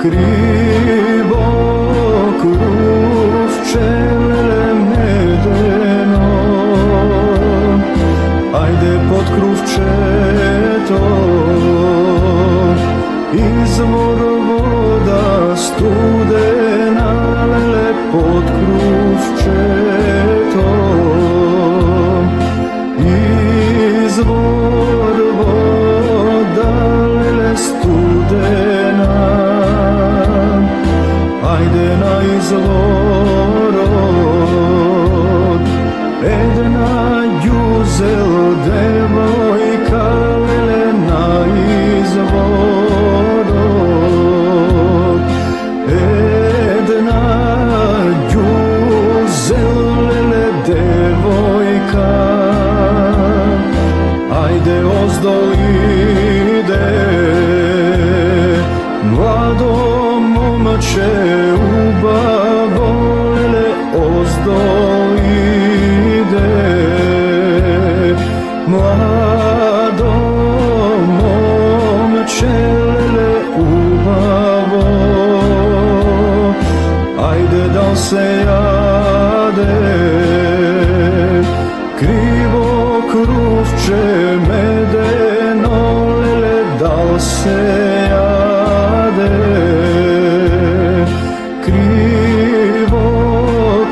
krivo kruvče medeno, ajde pod kruvčetom, izvor voda studena, lele pod kruvčetom, izvor voda, lele studena, ajde na izvorod, една juzel devojka, lele na izvorod, една juzel, lele devojka, ajde ozdol ide, mlado momče ubavo, lele ozdol ide, mlado momče, lele ubavo, ajde da se jade, krivo kruvče medeno, lele da se jade, krivo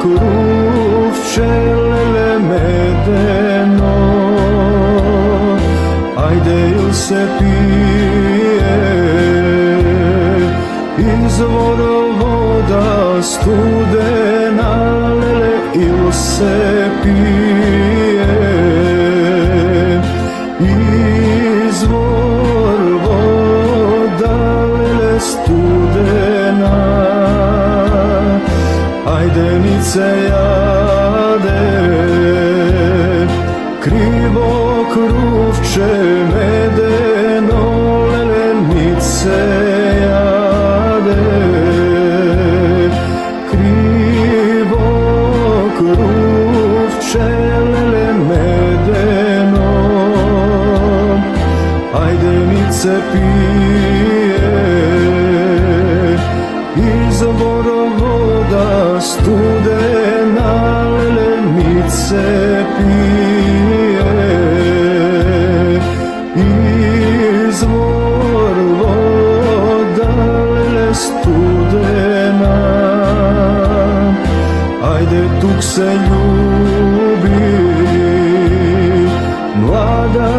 kruvče, lele medeno, ajde il se pije, izvor voda studena, lele il se pije, izvor voda, lele studena, ajde nice jade, krivo kruvče medeno, lele nice jade, krivo kruvče, lele medeno, ajde nice pije, izvor voda studena, lele nice pije, izvor voda, lele studena, ajde tuk se ljubi, mlada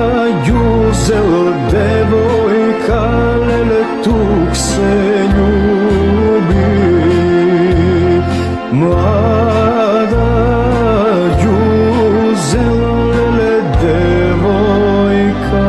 juzel devojka, lele tuk se ljubi, mlada juzel, lele devojka.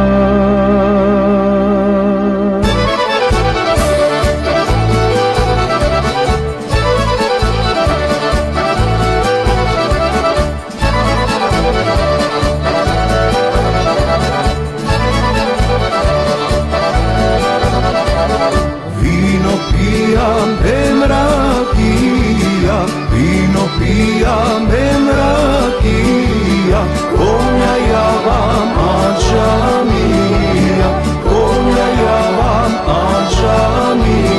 Vino pijam emrakija, vino pijam emrakija, konja ja vam ađamija, konja ja vam ađamija.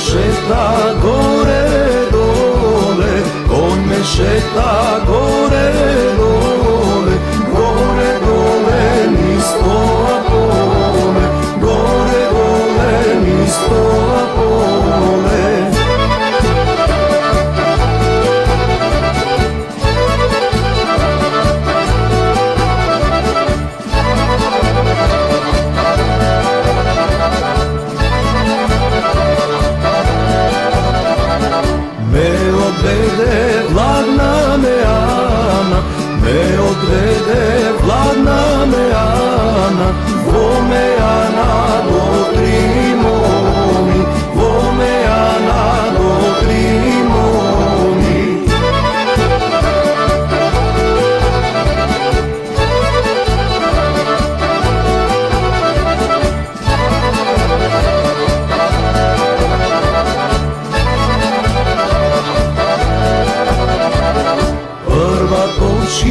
Šeta gore dole, on me šeta gore dole, gore dole niz Apole, gore dole niz Apole. Me odvede Vladna Meana, me odvede Vladna Meana, vo Meana do Trimoni, vo Meana do Trimoni.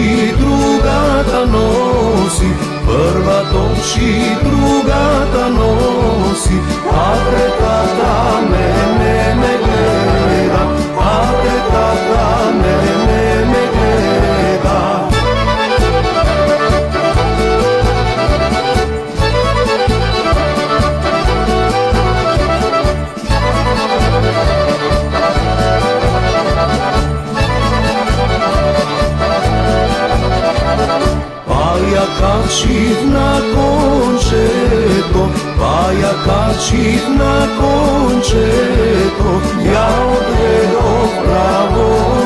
toči, druga ta nosi, prva toči, druga ta nosi, a teta mene me gleda, a teta mene me gleda. Kačit na končeto, pa ja kačit na končeto, ja odvedo pravo